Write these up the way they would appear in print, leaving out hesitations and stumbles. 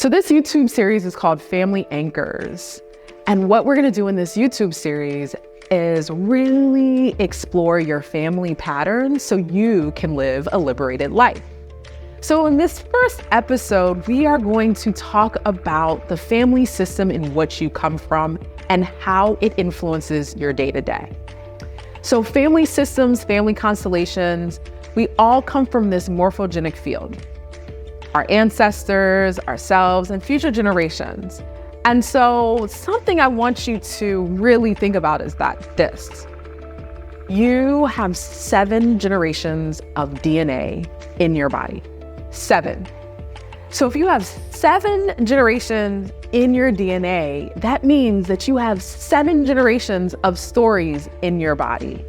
So this YouTube series is called Family Anchors. And what we're going to do in this YouTube series is really explore your family patterns so you can live a liberated life. So in this first episode, we are going to talk about the family system in which you come from and how it influences your day-to-day. So family systems, family constellations, we all come from this morphogenic field. Our ancestors, ourselves, and future generations. And so something I want you to really think about is this. You have 7 generations of DNA in your body. 7. So if you have 7 generations in your DNA, that means that you have 7 generations of stories in your body.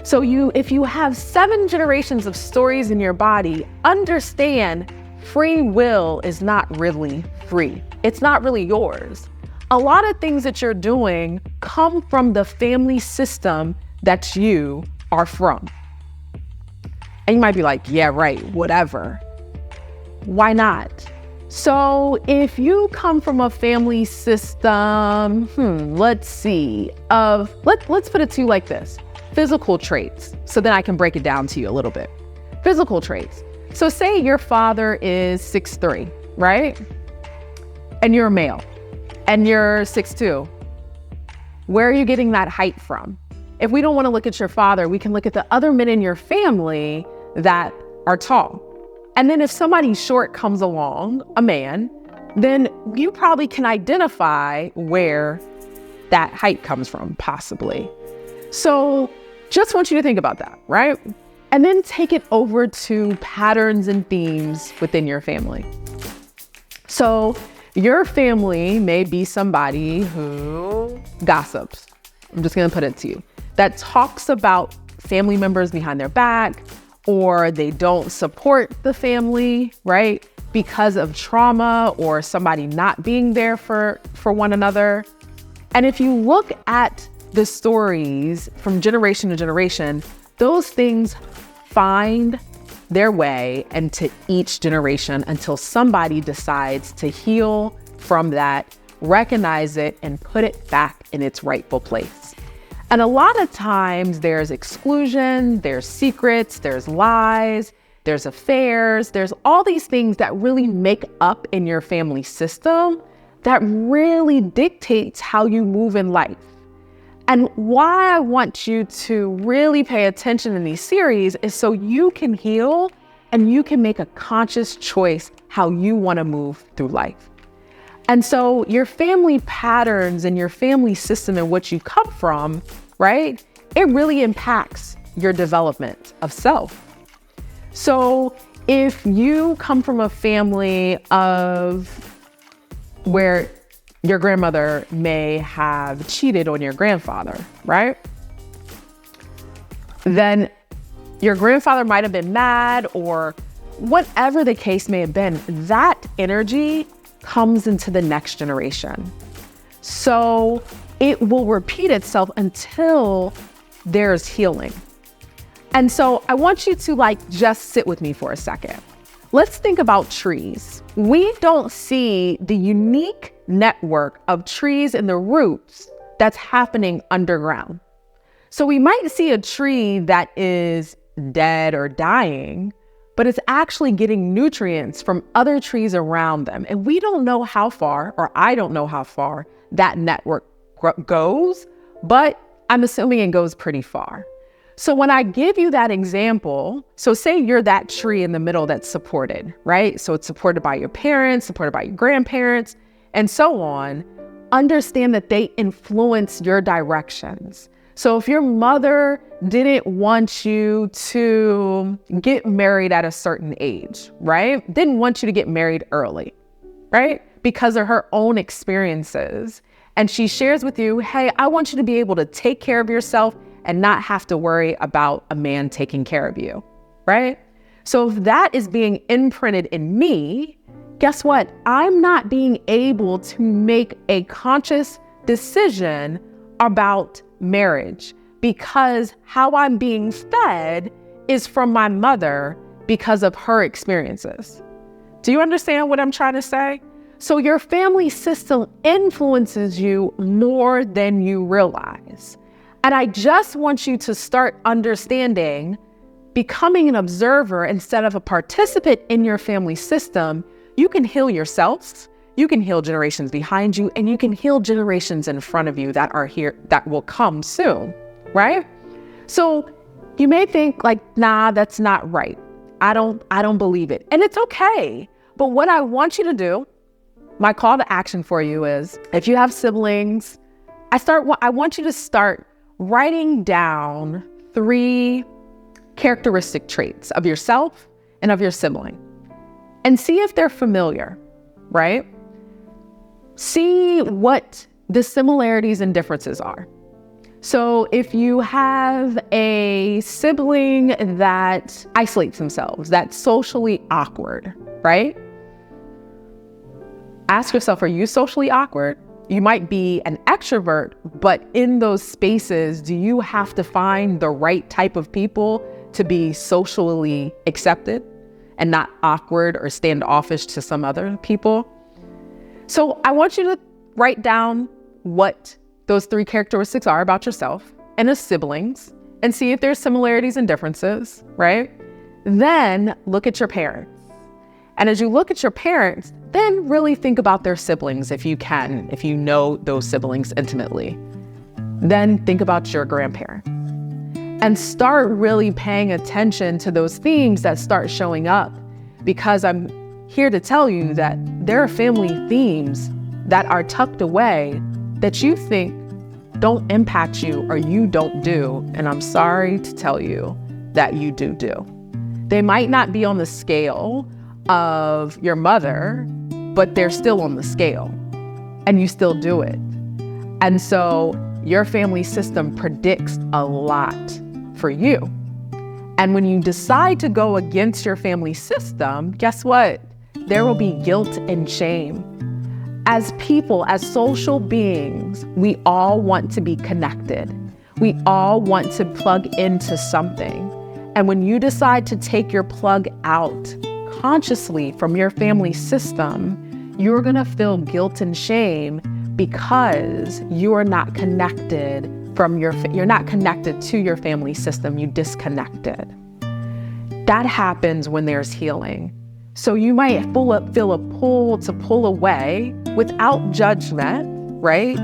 So if you have 7 generations of stories in your body, understand free will is not really free. It's not really yours. A lot of things that you're doing come from the family system that you are from. And you might be like, yeah, right, whatever. Why not? So if you come from a family system, let's put it to you like this. Physical traits. So then I can break it down to you a little bit. Physical traits. So say your father is 6'3", right? And you're a male and you're 6'2". Where are you getting that height from? If we don't want to look at your father, we can look at the other men in your family that are tall. And then if somebody short comes along, a man, then you probably can identify where that height comes from, possibly. So just want you to think about that, right? And then take it over to patterns and themes within your family. So your family may be somebody who gossips. I'm just going to put it to you. That talks about family members behind their back, or they don't support the family, right? Because of trauma or somebody not being there for one another. And if you look at the stories from generation to generation, those things find their way into each generation until somebody decides to heal from that, recognize it, and put it back in its rightful place. And a lot of times there's exclusion, there's secrets, there's lies, there's affairs, there's all these things that really make up in your family system that really dictates how you move in life. And why I want you to really pay attention in these series is so you can heal and you can make a conscious choice how you want to move through life. And so your family patterns and your family system in which you come from, right? It really impacts your development of self. So if you come from a family of where your grandmother may have cheated on your grandfather, right? Then your grandfather might have been mad, or whatever the case may have been, that energy comes into the next generation. So it will repeat itself until there's healing. And so I want you to just sit with me for a second. Let's think about trees. We don't see the unique network of trees and the roots that's happening underground. So we might see a tree that is dead or dying, but it's actually getting nutrients from other trees around them. And we don't know how far, or I don't know how far that network goes, but I'm assuming it goes pretty far. So when I give you that example, so say you're that tree in the middle that's supported, right? So it's supported by your parents, supported by your grandparents, and so on. Understand that they influence your directions. So if your mother didn't want you to get married at a certain age, right? Didn't want you to get married early, right? Because of her own experiences. And she shares with you, hey, I want you to be able to take care of yourself and not have to worry about a man taking care of you, right? So if that is being imprinted in me, guess what? I'm not being able to make a conscious decision about marriage because how I'm being fed is from my mother because of her experiences. Do you understand what I'm trying to say? So your family system influences you more than you realize. And I just want you to start understanding, becoming an observer instead of a participant in your family system. You can heal yourself, you can heal generations behind you, and you can heal generations in front of you that are here, that will come soon, right? So you may think like, nah, that's not right. I don't believe it. And it's okay. But what I want you to do, my call to action for you is, if you have siblings, I want you to start writing down 3 characteristic traits of yourself and of your sibling, and see if they're familiar, right? See what the similarities and differences are. So if you have a sibling that isolates themselves, that's socially awkward, right? Ask yourself, are you socially awkward? You might be an extrovert, but in those spaces, do you have to find the right type of people to be socially accepted and not awkward or standoffish to some other people? So I want you to write down what those 3 characteristics are about yourself and as siblings, and see if there's similarities and differences, right? Then look at your parents. And as you look at your parents, then really think about their siblings if you can, if you know those siblings intimately. Then think about your grandparents. And start really paying attention to those themes that start showing up, because I'm here to tell you that there are family themes that are tucked away that you think don't impact you or you don't do. And I'm sorry to tell you that you do. They might not be on the scale of your mother, but they're still on the scale and you still do it. And so your family system predicts a lot for you. And when you decide to go against your family system, guess what? There will be guilt and shame. As people, as social beings, we all want to be connected. We all want to plug into something. And when you decide to take your plug out consciously from your family system, you're gonna feel guilt and shame because you are not connected you're not connected to your family system, you disconnected. That happens when there's healing. So you might feel a pull to pull away without judgment, right?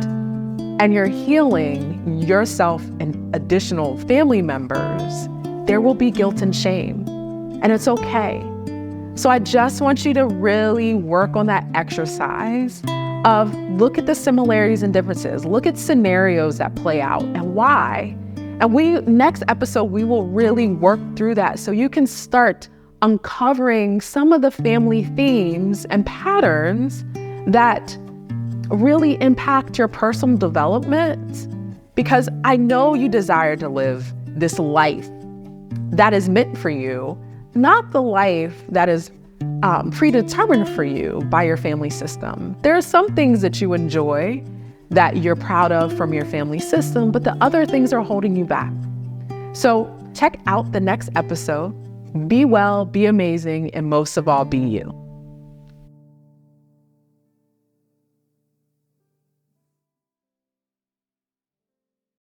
And you're healing yourself and additional family members. There will be guilt and shame, and it's okay. So I just want you to really work on that exercise of look at the similarities and differences, look at scenarios that play out and why. And next episode, we will really work through that so you can start uncovering some of the family themes and patterns that really impact your personal development. Because I know you desire to live this life that is meant for you, not the life that is predetermined for you by your family system. There are some things that you enjoy that you're proud of from your family system, but the other things are holding you back. So check out the next episode. Be well, be amazing, and most of all, be you.